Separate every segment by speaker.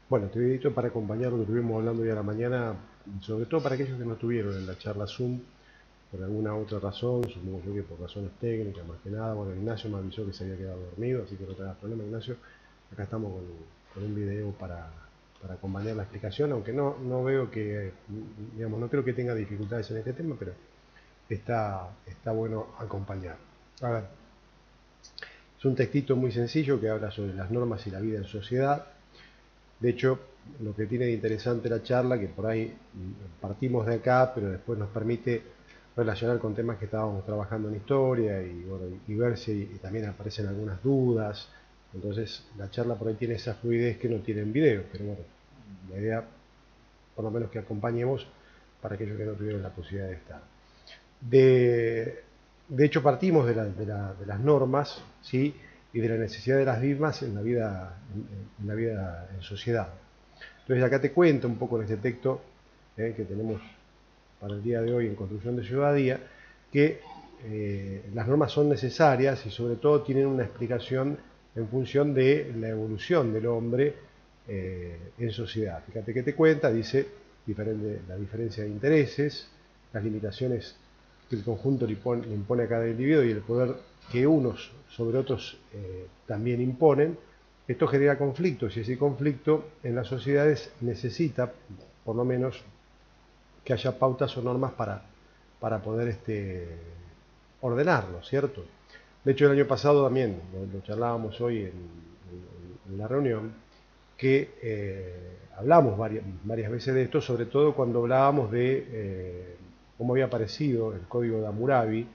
Speaker 1: Bueno, te había dicho para acompañar lo que estuvimos hablando hoy a la mañana, sobre todo para aquellos que no estuvieron en la charla Zoom, por alguna otra razón, supongo yo que por razones técnicas, más que nada. Bueno, Ignacio me avisó que se había quedado dormido, así que no te hagas problema, Ignacio. Acá estamos con un video para acompañar la explicación, aunque no veo que, digamos, no creo que tenga dificultades en este tema, pero está bueno acompañar. A ver, es un textito muy sencillo que habla sobre las normas y la vida en sociedad. De hecho, lo que tiene de interesante la charla, que por ahí partimos de acá, pero después nos permite relacionar con temas que estábamos trabajando en historia y, bueno, y ver si y también aparecen algunas dudas. Entonces, la charla por ahí tiene esa fluidez que no tiene en video, pero bueno, la idea, por lo menos que acompañemos para aquellos que no tuvieron la posibilidad de estar. De, de hecho, partimos de las normas, ¿sí? Y de la necesidad de las mismas en la vida en sociedad. Entonces acá te cuento un poco en este texto que tenemos para el día de hoy en Construcción de Ciudadanía, que las normas son necesarias y sobre todo tienen una explicación en función de la evolución del hombre en sociedad. Fíjate que te cuenta, dice la diferencia de intereses, las limitaciones que el conjunto le impone a cada individuo y el poder que unos sobre otros también imponen. Esto genera conflictos y ese conflicto en las sociedades necesita, por lo menos, que haya pautas o normas para poder ordenarlo, ¿cierto? De hecho, el año pasado también, lo charlábamos hoy en la reunión, que hablamos varias veces de esto, sobre todo cuando hablábamos de cómo había aparecido el código de Hammurabi,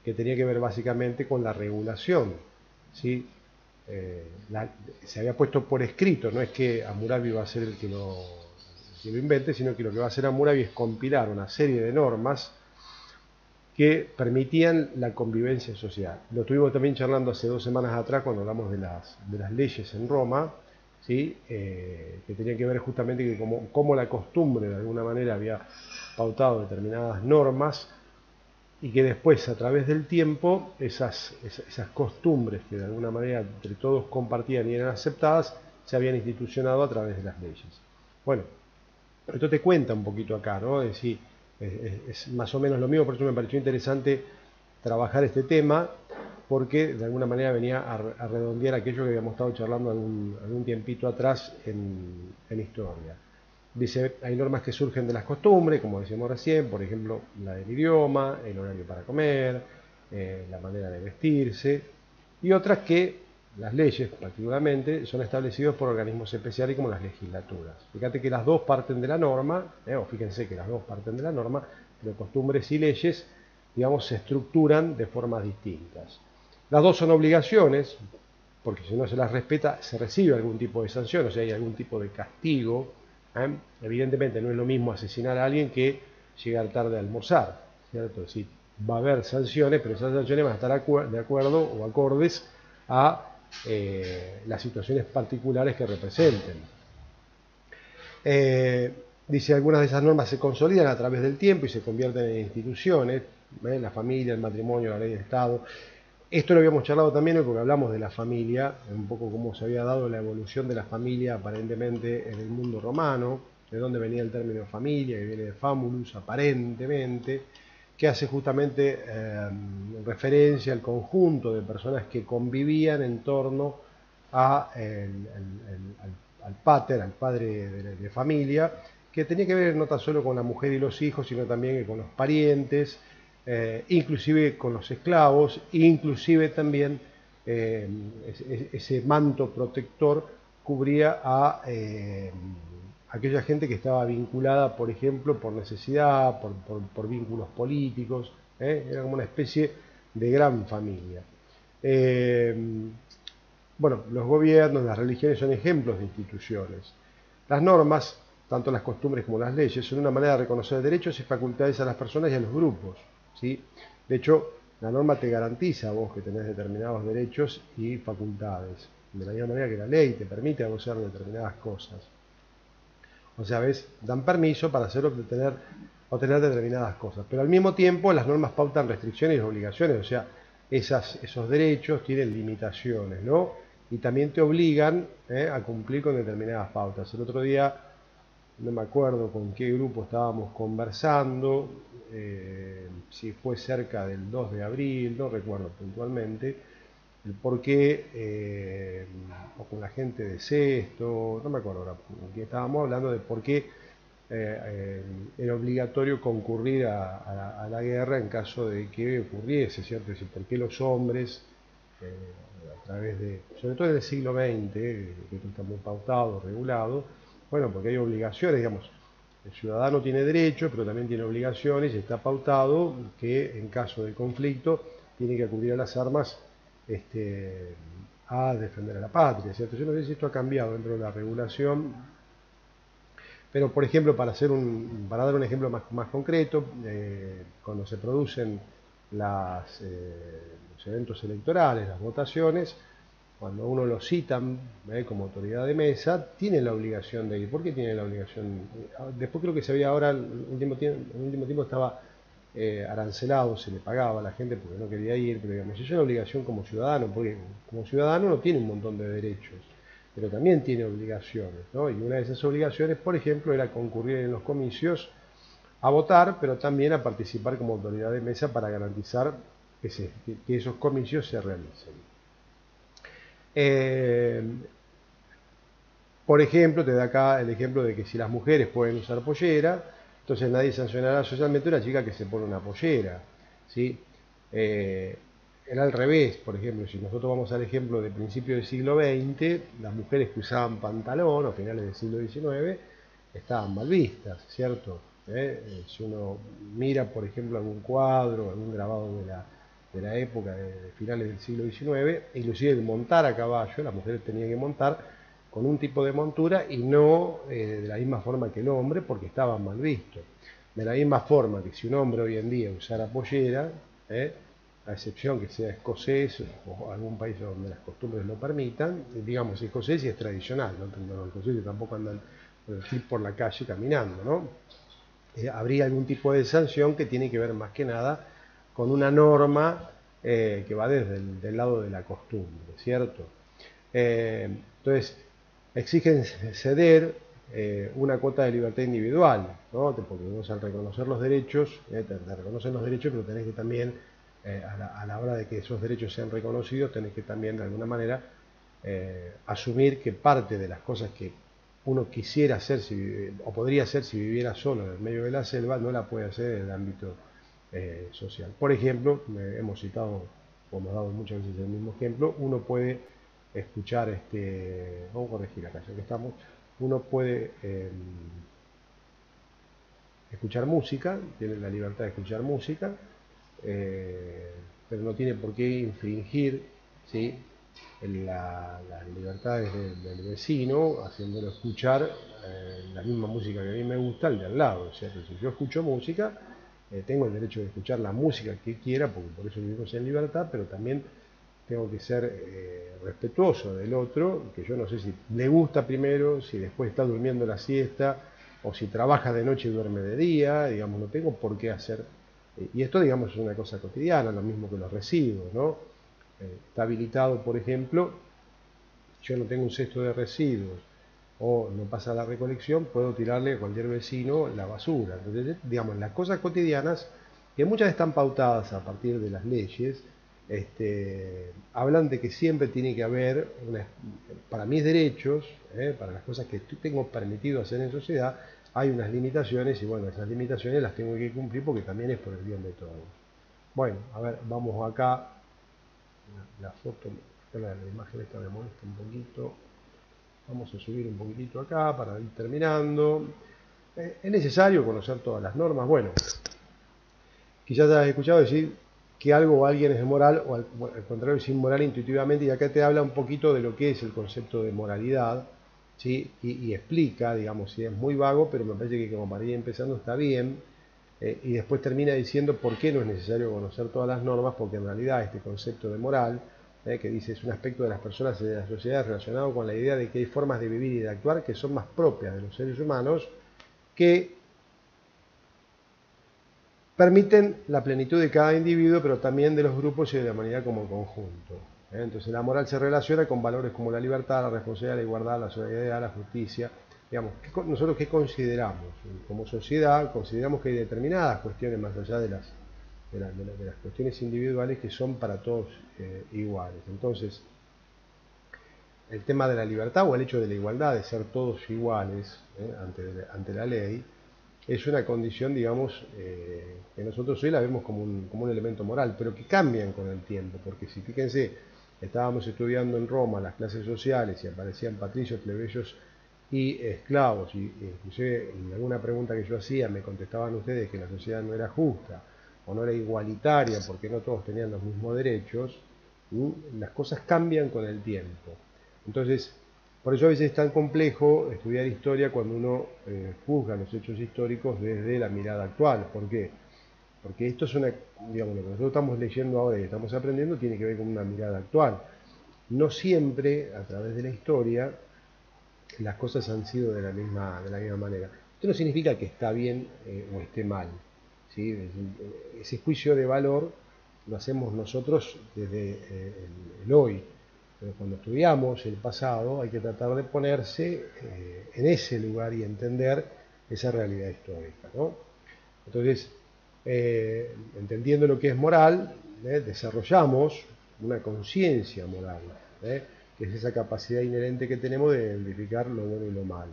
Speaker 1: que tenía que ver básicamente con la regulación, ¿sí? Se había puesto por escrito, no es que Hammurabi va a ser el que lo invente, sino que lo que va a hacer Hammurabi es compilar una serie de normas que permitían la convivencia social. Lo estuvimos también charlando hace 2 semanas atrás cuando hablamos de las leyes en Roma, ¿sí? Que tenían que ver justamente que como la costumbre de alguna manera había pautado determinadas normas y que después a través del tiempo esas costumbres que de alguna manera entre todos compartían y eran aceptadas se habían institucionado a través de las leyes. Bueno, esto te cuenta un poquito acá, ¿no? Es decir, es más o menos lo mismo, por eso me pareció interesante trabajar este tema, porque de alguna manera venía a redondear aquello que habíamos estado charlando algún tiempito atrás en historia. Dice, hay normas que surgen de las costumbres, como decíamos recién, por ejemplo, la del idioma, el horario para comer, la manera de vestirse, y otras que, las leyes particularmente, son establecidas por organismos especiales como las legislaturas. Fíjate que las dos parten de la norma, o fíjense que las dos parten de la norma, pero costumbres y leyes, digamos, se estructuran de formas distintas. Las dos son obligaciones, porque si no se las respeta, se recibe algún tipo de sanción, o sea, hay algún tipo de castigo. Evidentemente no es lo mismo asesinar a alguien que llegar tarde a almorzar, ¿cierto? Sí, va a haber sanciones, pero esas sanciones van a estar de acuerdo o acordes a las situaciones particulares que representen. Dice, algunas de esas normas se consolidan a través del tiempo y se convierten en instituciones, la familia, el matrimonio, la ley de Estado. Esto lo habíamos charlado también hoy porque hablamos de la familia, un poco cómo se había dado la evolución de la familia aparentemente en el mundo romano, de dónde venía el término familia, que viene de famulus aparentemente, que hace justamente referencia al conjunto de personas que convivían en torno a al pater, al padre de familia, que tenía que ver no tan solo con la mujer y los hijos, sino también con los parientes, inclusive con los esclavos, inclusive también ese manto protector cubría a aquella gente que estaba vinculada, por ejemplo, por necesidad, por vínculos políticos, era como una especie de gran familia. Eh, bueno, los gobiernos, las religiones son ejemplos de instituciones. Las normas, tanto las costumbres como las leyes, son una manera de reconocer derechos y facultades a las personas y a los grupos, ¿sí? De hecho, la norma te garantiza a vos que tenés determinados derechos y facultades, de la misma manera que la ley te permite a vos hacer determinadas cosas. O sea, ves, dan permiso para hacer obtener determinadas cosas, pero al mismo tiempo las normas pautan restricciones y obligaciones, o sea, esos derechos tienen limitaciones, ¿no? y también te obligan a cumplir con determinadas pautas. El otro día, no me acuerdo con qué grupo estábamos conversando, si fue cerca del 2 de abril, no recuerdo puntualmente, el por qué, o con la gente de Sexto, no me acuerdo ahora con quién estábamos hablando de por qué era obligatorio concurrir a la guerra en caso de que ocurriese, ¿cierto? Es decir, por qué los hombres, a través de, sobre todo en el siglo XX, que esto está muy pautado, regulado, bueno, porque hay obligaciones, digamos, el ciudadano tiene derechos, pero también tiene obligaciones, y está pautado que en caso de conflicto tiene que acudir a las armas a defender a la patria, ¿cierto? Yo no sé si esto ha cambiado dentro de la regulación, pero por ejemplo, para dar un ejemplo más concreto, cuando se producen los eventos electorales, las votaciones, cuando uno lo citan como autoridad de mesa, tiene la obligación de ir. ¿Por qué tiene la obligación? Después creo que se había ahora, el último tiempo estaba arancelado, se le pagaba a la gente porque no quería ir, pero digamos, es una obligación como ciudadano, porque como ciudadano no tiene un montón de derechos, pero también tiene obligaciones, ¿no? Y una de esas obligaciones, por ejemplo, era concurrir en los comicios a votar, pero también a participar como autoridad de mesa para garantizar que esos comicios se realicen. Eh, por ejemplo, te da acá el ejemplo de que si las mujeres pueden usar pollera, entonces nadie sancionará socialmente a una chica que se pone una pollera, ¿sí? Era al revés, por ejemplo, si nosotros vamos al ejemplo de principio del siglo XX, las mujeres que usaban pantalón a finales del siglo XIX estaban mal vistas, ¿cierto? Si uno mira, por ejemplo, algún cuadro, algún grabado de la época de finales del siglo XIX, inclusive el montar a caballo, las mujeres tenían que montar con un tipo de montura y no de la misma forma que el hombre, porque estaban mal vistos. De la misma forma que si un hombre hoy en día usara pollera, a excepción que sea escocés o algún país donde las costumbres lo permitan, digamos escocés y es tradicional, ¿no? Los escoceses tampoco andan por la calle caminando, ¿no? Habría algún tipo de sanción que tiene que ver más que nada con una norma que va desde del lado de la costumbre, ¿cierto? Entonces, exigen ceder una cuota de libertad individual, ¿no? Porque vos al reconocer los derechos, te reconocen los derechos, pero tenés que también, a la hora de que esos derechos sean reconocidos, tenés que también de alguna manera asumir que parte de las cosas que uno quisiera hacer o podría hacer si viviera solo en el medio de la selva, no la puede hacer en el ámbito social. Por ejemplo, hemos citado, o hemos dado muchas veces el mismo ejemplo, uno puede escuchar, vamos a corregir acá, ya que estamos, uno puede escuchar música, tiene la libertad de escuchar música, pero no tiene por qué infringir, ¿sí?, las libertades del vecino, haciéndolo escuchar la misma música que a mí me gusta, el de al lado. O sea, que si yo escucho música, tengo el derecho de escuchar la música que quiera, porque por eso vivimos en libertad, pero también tengo que ser respetuoso del otro, que yo no sé si le gusta primero, si después está durmiendo la siesta, o si trabaja de noche y duerme de día, digamos, no tengo por qué hacer. Y esto, digamos, es una cosa cotidiana, lo mismo que los residuos, ¿no? Está habilitado, por ejemplo, yo no tengo un cesto de residuos o no pasa la recolección, puedo tirarle a cualquier vecino la basura. Entonces, digamos, las cosas cotidianas, que muchas están pautadas a partir de las leyes, hablan de que siempre tiene que haber, para mis derechos, para las cosas que tengo permitido hacer en sociedad, hay unas limitaciones y bueno, esas limitaciones las tengo que cumplir porque también es por el bien de todos. Bueno, a ver, vamos acá, la foto, la imagen esta me molesta un poquito. Vamos a subir un poquitito acá para ir terminando. ¿Es necesario conocer todas las normas? Bueno, quizás has escuchado decir que algo o alguien es moral o al contrario es inmoral intuitivamente, y acá te habla un poquito de lo que es el concepto de moralidad, ¿sí? Y explica, digamos, si es muy vago, pero me parece que como para ir empezando está bien, y después termina diciendo por qué no es necesario conocer todas las normas, porque en realidad este concepto de moral, que dice es un aspecto de las personas y de la sociedad relacionado con la idea de que hay formas de vivir y de actuar que son más propias de los seres humanos, que permiten la plenitud de cada individuo, pero también de los grupos y de la humanidad como conjunto. Entonces la moral se relaciona con valores como la libertad, la responsabilidad, la igualdad, la solidaridad, la justicia. Digamos, nosotros qué consideramos? Como sociedad consideramos que hay determinadas cuestiones más allá de las cuestiones individuales que son para todos iguales. Entonces, el tema de la libertad o el hecho de la igualdad, de ser todos iguales ante la ley, es una condición, digamos, que nosotros hoy la vemos como un elemento moral, pero que cambian con el tiempo, porque si fíjense, estábamos estudiando en Roma las clases sociales y aparecían patricios, plebeyos y esclavos, y inclusive en alguna pregunta que yo hacía me contestaban ustedes que la sociedad no era justa o no era igualitaria porque no todos tenían los mismos derechos. Las cosas cambian con el tiempo. Entonces, por eso a veces es tan complejo estudiar historia cuando uno juzga los hechos históricos desde la mirada actual. ¿Por qué? Porque esto es una, digamos, lo que nosotros estamos leyendo ahora y estamos aprendiendo tiene que ver con una mirada actual. No siempre, a través de la historia, las cosas han sido de la misma manera. Esto no significa que está bien o esté mal. ¿Sí? Ese juicio de valor lo hacemos nosotros desde el hoy. Pero cuando estudiamos el pasado hay que tratar de ponerse en ese lugar y entender esa realidad histórica, ¿no? Entonces, entendiendo lo que es moral, desarrollamos una conciencia moral, que es esa capacidad inherente que tenemos de identificar lo bueno y lo malo.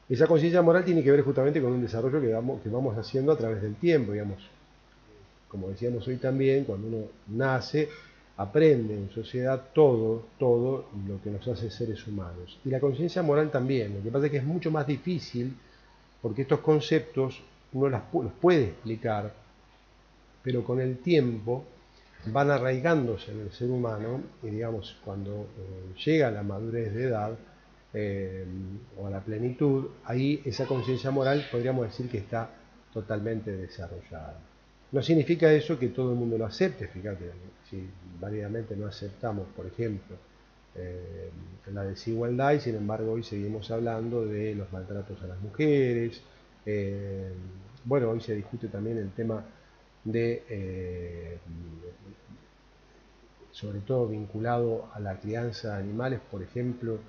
Speaker 1: Esa conciencia moral tiene que ver justamente con un desarrollo que vamos haciendo a través del tiempo, digamos. Como decíamos hoy también, cuando uno nace, aprende en sociedad todo lo que nos hace seres humanos. Y la conciencia moral también. Lo que pasa es que es mucho más difícil porque estos conceptos uno los puede explicar, pero con el tiempo van arraigándose en el ser humano y digamos cuando llega a la madurez de edad o a la plenitud, ahí esa conciencia moral podríamos decir que está totalmente desarrollada. No significa eso que todo el mundo lo acepte, fíjate, si válidamente no aceptamos, por ejemplo, la desigualdad y sin embargo hoy seguimos hablando de los maltratos a las mujeres. Bueno, hoy se discute también el tema de, sobre todo vinculado a la crianza de animales, por ejemplo,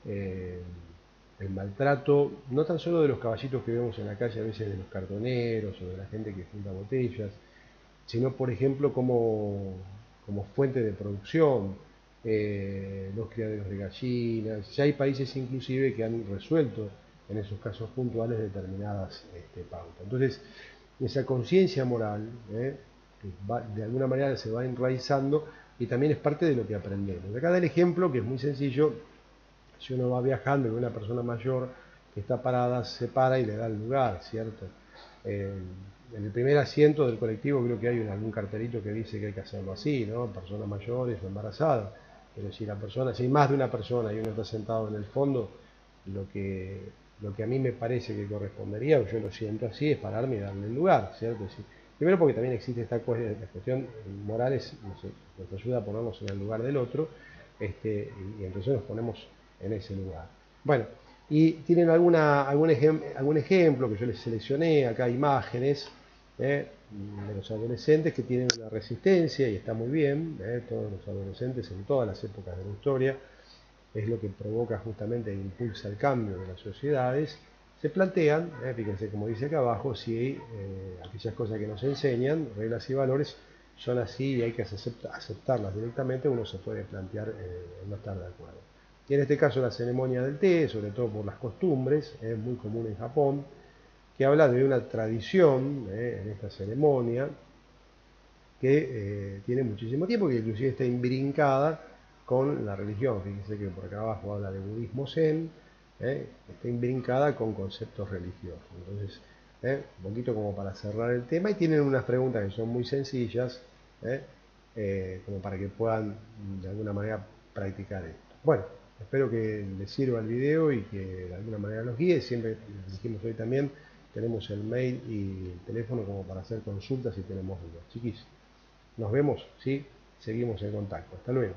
Speaker 1: el maltrato, no tan solo de los caballitos que vemos en la calle, a veces de los cartoneros o de la gente que junta botellas, sino, por ejemplo, como fuente de producción, los criaderos de gallinas. Ya hay países inclusive que han resuelto en esos casos puntuales determinadas pautas. Entonces, esa conciencia moral de alguna manera se va enraizando y también es parte de lo que aprendemos. Acá da el ejemplo que es muy sencillo. Si uno va viajando y ve una persona mayor que está parada, se para y le da el lugar, ¿cierto? En el primer asiento del colectivo creo que hay algún cartelito que dice que hay que hacerlo así, ¿no? Personas mayores o embarazadas. Pero si si hay más de una persona y uno está sentado en el fondo, lo que, lo que a mí me parece que correspondería, o yo lo siento así, es pararme y darle el lugar, ¿cierto? Primero porque también existe esta cuestión moral, nos ayuda a ponernos en el lugar del otro, y entonces nos ponemos en ese lugar. Bueno, y tienen algún ejemplo que yo les seleccioné, acá imágenes de los adolescentes que tienen una resistencia y está muy bien, todos los adolescentes en todas las épocas de la historia, es lo que provoca justamente e impulsa el cambio de las sociedades. Se plantean, fíjense como dice acá abajo, si aquellas cosas que nos enseñan, reglas y valores, son así y hay que aceptarlas directamente, uno se puede plantear no estar de acuerdo. Y en este caso la ceremonia del té, sobre todo por las costumbres, es muy común en Japón, que habla de una tradición en esta ceremonia que tiene muchísimo tiempo, que inclusive está imbrincada con la religión. Fíjense que por acá abajo habla de budismo zen, está imbrincada con conceptos religiosos. Entonces, un poquito como para cerrar el tema, y tienen unas preguntas que son muy sencillas, como para que puedan de alguna manera practicar esto. Bueno, espero que les sirva el video y que de alguna manera los guíe. Siempre, dijimos hoy también, tenemos el mail y el teléfono como para hacer consultas si tenemos dudas. Chiquis, nos vemos, ¿sí? Seguimos en contacto. Hasta luego.